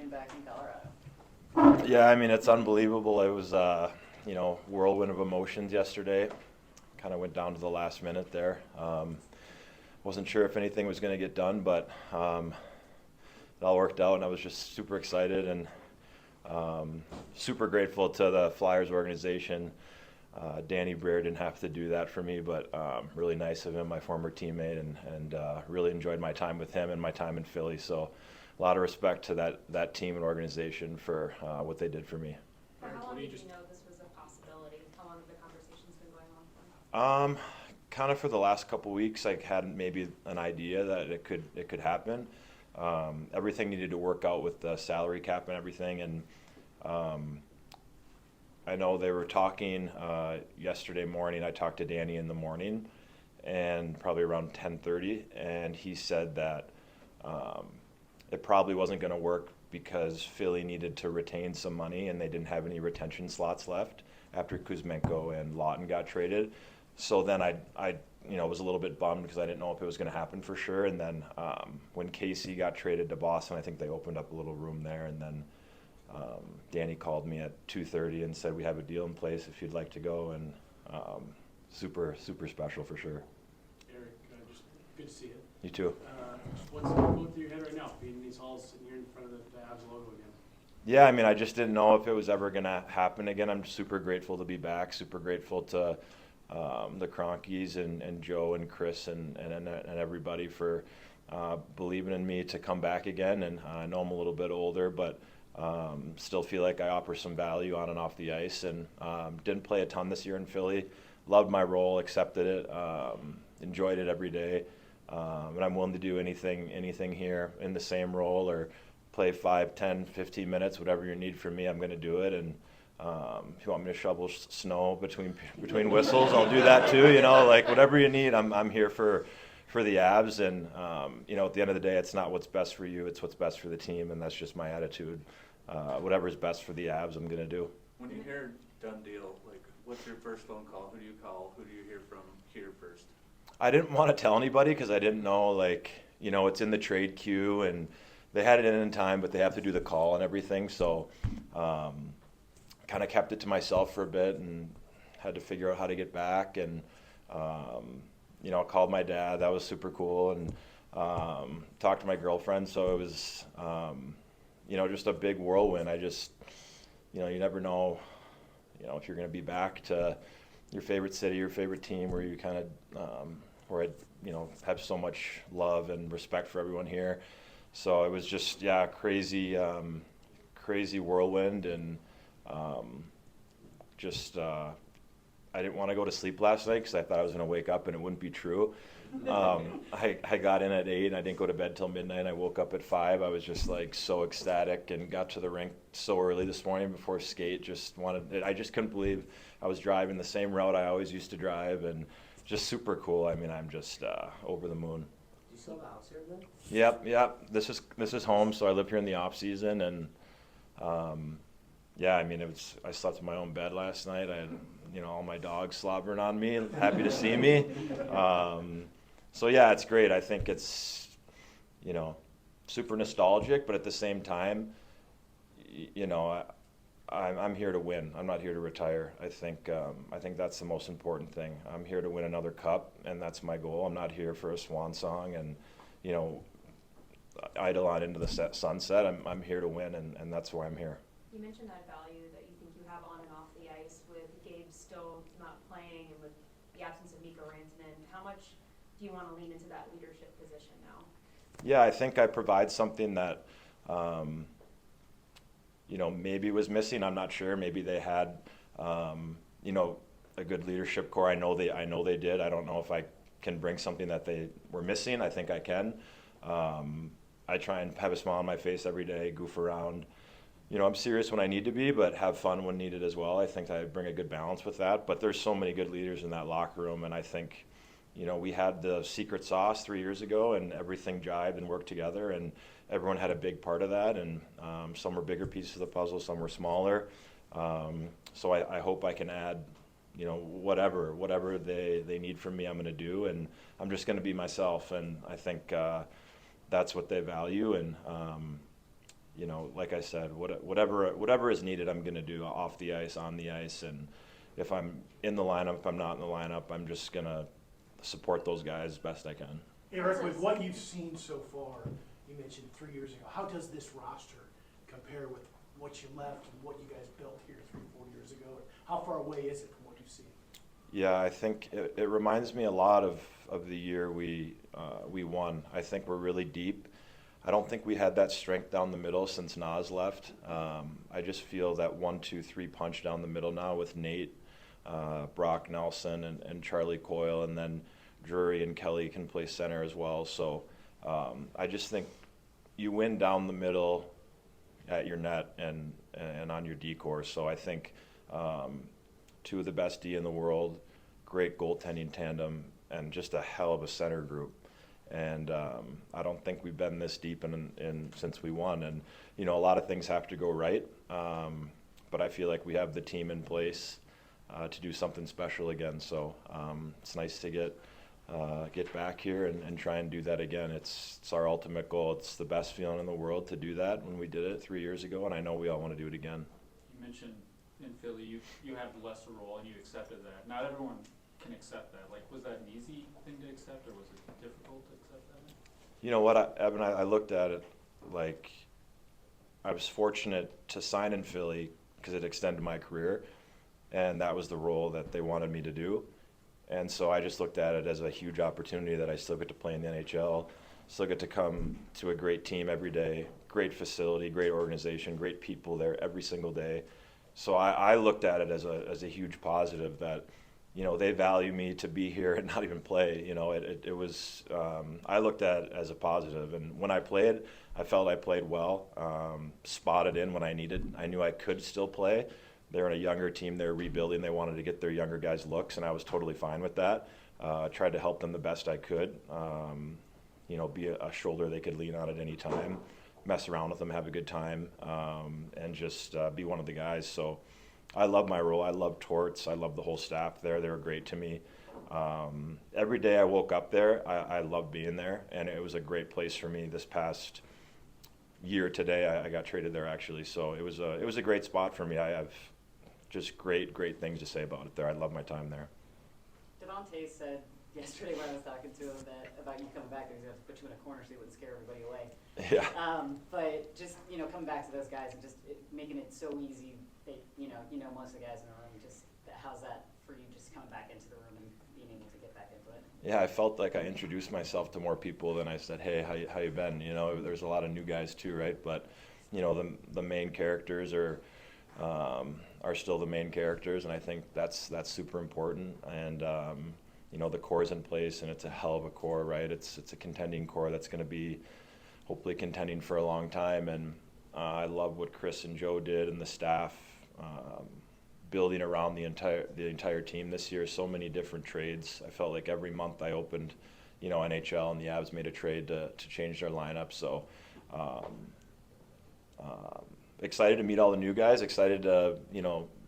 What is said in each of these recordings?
playing back in Colorado? Yeah, I mean, it's unbelievable. It was, whirlwind of emotions yesterday. Kind of went down to the last minute there. Wasn't sure if anything was going to get done, but it all worked out, and I was just super excited and super grateful to the Flyers organization. Danny Briere didn't have to do that for me, but really nice of him, my former teammate, and really enjoyed my time with him and my time in Philly. So a lot of respect to that team and organization for what they did for me. For how long did you know this was a possibility? How long have the conversations been going on for? Kind of for the last couple weeks, I had maybe an idea that it could happen. Everything needed to work out with the salary cap and everything, and I know they were talking yesterday morning. I talked to Danny in the morning, and probably around 10:30, and he said that it probably wasn't going to work because Philly needed to retain some money, and they didn't have any retention slots left after Kuzmenko and Lawton got traded. So then I was a little bit bummed because I didn't know if it was going to happen for sure. And then when Casey got traded to Boston, I think they opened up a little room there, and then Danny called me at 2:30 and said, we have a deal in place if you'd like to go, and super special for sure. Erik, just good to see you. You too. What's going through your head right now, being in these halls, sitting here in front of the Avs logo again? Yeah, I mean, I just didn't know if it was ever going to happen again. I'm super grateful to be back, super grateful to the Cronkies and Joe and Chris and everybody for believing in me to come back again. And I know I'm a little bit older, but still feel like I offer some value on and off the ice, and didn't play a ton this year in Philly. Loved my role, accepted it, enjoyed it every day, and I'm willing to do anything here in the same role or play 5, 10, 15 minutes, whatever you need from me, I'm going to do it. And if you want me to shovel snow between whistles, I'll do that too. Like whatever you need, I'm here for the Avs. And at the end of the day, it's not what's best for you, it's what's best for the team, and that's just my attitude. Whatever's best for the Avs, I'm gonna do. When you hear done deal, like what's your first phone call? Who do you call? Who do you hear from here first? I didn't want to tell anybody because I didn't know, it's in the trade queue and they had it in time, but they have to do the call and everything. So kind of kept it to myself for a bit and had to figure out how to get back. And called my dad. That was super cool. And talked to my girlfriend. So it was just a big whirlwind. I just you never know if you're going to be back to your favorite city, your favorite team, where you kind of where I have so much love and respect for everyone here. So it was just crazy whirlwind, and I didn't want to go to sleep last night because I thought I was going to wake up and it wouldn't be true. I got in at 8 and I didn't go to bed till midnight. I woke up at 5. I was just so ecstatic, and got to the rink so early this morning before skate. I just couldn't believe I was driving the same route I always used to drive, and just super cool. I mean, I'm just over the moon. Do you still have a house here then? Yep. This is home, so I live here in the off season, and I slept in my own bed last night. I had all my dogs slobbering on me, happy to see me. So it's great. I think it's super nostalgic, but at the same time, I'm here to win. I'm not here to retire. I think that's the most important thing. I'm here to win another cup, and that's my goal. I'm not here for a swan song and idle on into the sunset. I'm here to win, and that's why I'm here. You mentioned that value that you think you have on and off the ice with Gabe still not playing and with the absence of Mikko Rantanen. How much do you want to lean into that leadership position now? Yeah, I think I provide something that maybe was missing. I'm not sure. Maybe they had a good leadership core. I know they did. I don't know if I can bring something that they were missing. I think I can. I try and have a smile on my face every day, goof around. I'm serious when I need to be, but have fun when needed as well. I think I bring a good balance with that. But there's so many good leaders in that locker room, and I think, we had the secret sauce 3 years ago, and everything jived and worked together, and everyone had a big part of that. And some were bigger pieces of the puzzle, some were smaller. So I hope I can add, whatever they need from me, I'm going to do, and I'm just going to be myself. And I think that's what they value. And like I said, whatever is needed, I'm going to do off the ice, on the ice, and if I'm in the lineup, if I'm not in the lineup, I'm just going to support those guys as best I can. Eric, with what you've seen so far, you mentioned 3 years ago, how does this roster compare with what you left and what you guys built here 3-4 years ago? How far away is it from what you've seen? Yeah, I think it reminds me a lot of the year we won. I think we're really deep. I don't think we had that strength down the middle since Nas left. I just feel that 1-2-3 punch down the middle now with Nate, Brock Nelson, and Charlie Coyle, and then Drury and Kelly can play center as well. So I just think you win down the middle at your net and on your decor. So I think two of the best D in the world, great goaltending tandem, and just a hell of a center group. And I don't think we've been this deep in since we won. And a lot of things have to go right, but I feel like we have the team in place to do something special again. So it's nice to get back here and try and do that again. It's our ultimate goal. It's the best feeling in the world to do that when we did it 3 years ago, and I know we all want to do it again. You mentioned in Philly you have the lesser role and you accepted that. Not everyone can accept that. Like, was that an easy thing to accept, or was it difficult to accept that? You know what, Evan, I looked at it like I was fortunate to sign in Philly because it extended my career, and that was the role that they wanted me to do. And so I just looked at it as a huge opportunity that I still get to play in the NHL, still get to come to a great team every day, great facility, great organization, great people there every single day. So I looked at it as a huge positive that, they value me to be here and not even play. It was, I looked at it as a positive. And when I played, I felt I played well, spotted in when I needed. I knew I could still play. They're in a younger team. They're rebuilding. They wanted to get their younger guys looks, and I was totally fine with that. Tried to help them the best I could. Be a shoulder they could lean on at any time, mess around with them, have a good time, and just be one of the guys. So I love my role. I love Torts. I love the whole staff there. They were great to me. Every day I woke up there, I loved being there, and it was a great place for me. This past year today, I got traded there actually. So it was a great spot for me. I have just great things to say about it there. I love my time there. Devontae said yesterday when I was talking to him about you coming back, that he's going to put you in a corner so you wouldn't scare everybody away. Yeah. But just, coming back to those guys and just making it so easy that, most of the guys in the room, just how's that for you, just coming back into the room and being able to get back into it? Yeah, I felt like I introduced myself to more people than I said, hey, how you been? There's a lot of new guys too, right? But, the main characters are still the main characters, and I think that's super important. And the core's in place, and it's a hell of a core, right? It's a contending core that's going to be hopefully contending for a long time. And I love what Chris and Joe did, and the staff building around the entire team this year. So many different trades. I felt like every month I opened, NHL, and the Avs made a trade to change their lineup. So. Excited to meet all the new guys, excited to,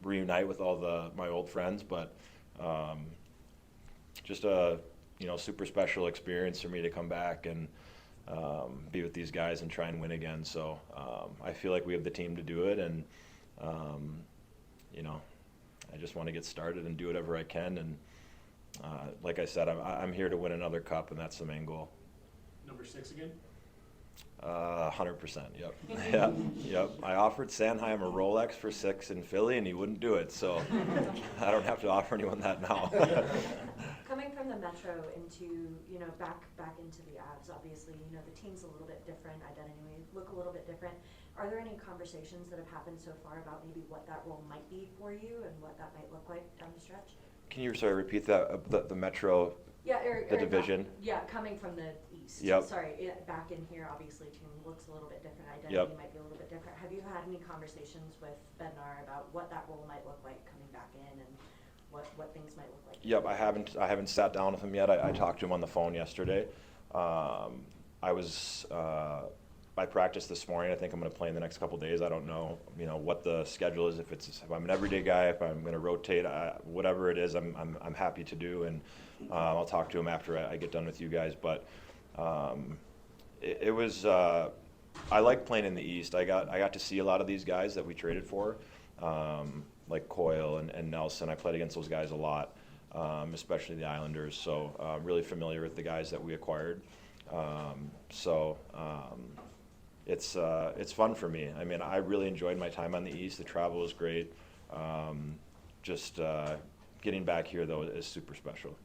reunite with all my old friends, but just a, super special experience for me to come back and be with these guys and try and win again. So I feel like we have the team to do it, and, I just want to get started and do whatever I can. And like I said, I'm here to win another cup, and that's the main goal. Number 6 again? 100%. Yep. Yep. I offered Sanheim a Rolex for 6 in Philly, and he wouldn't do it. So I don't have to offer anyone that now. Coming from the Metro into, back into the Avs, obviously, the team's a little bit different, identity may look a little bit different. Are there any conversations that have happened so far about maybe what that role might be for you and what that might look like down the stretch? Can you repeat that? The Metro. Yeah, Eric, the division. Coming from the East. Yep. Sorry, back in here, obviously, team looks a little bit different. Identity Yep. might be a little bit different. Have you had any conversations with Bednar about what that role might look like coming back in, and what things might look like? Yep, I haven't sat down with him yet. I talked to him on the phone yesterday. I practiced this morning. I think I'm going to play in the next couple of days. I don't know, what the schedule is. If I'm an everyday guy, if I'm going to rotate, whatever it is, I'm happy to do, and I'll talk to him after I get done with you guys. But it was I like playing in the East. I got to see a lot of these guys that we traded for, like Coyle and Nelson. I played against those guys a lot, especially the Islanders. So really familiar with the guys that we acquired. It's fun for me. I mean, I really enjoyed my time on the East. The travel was great. Getting back here though is super special.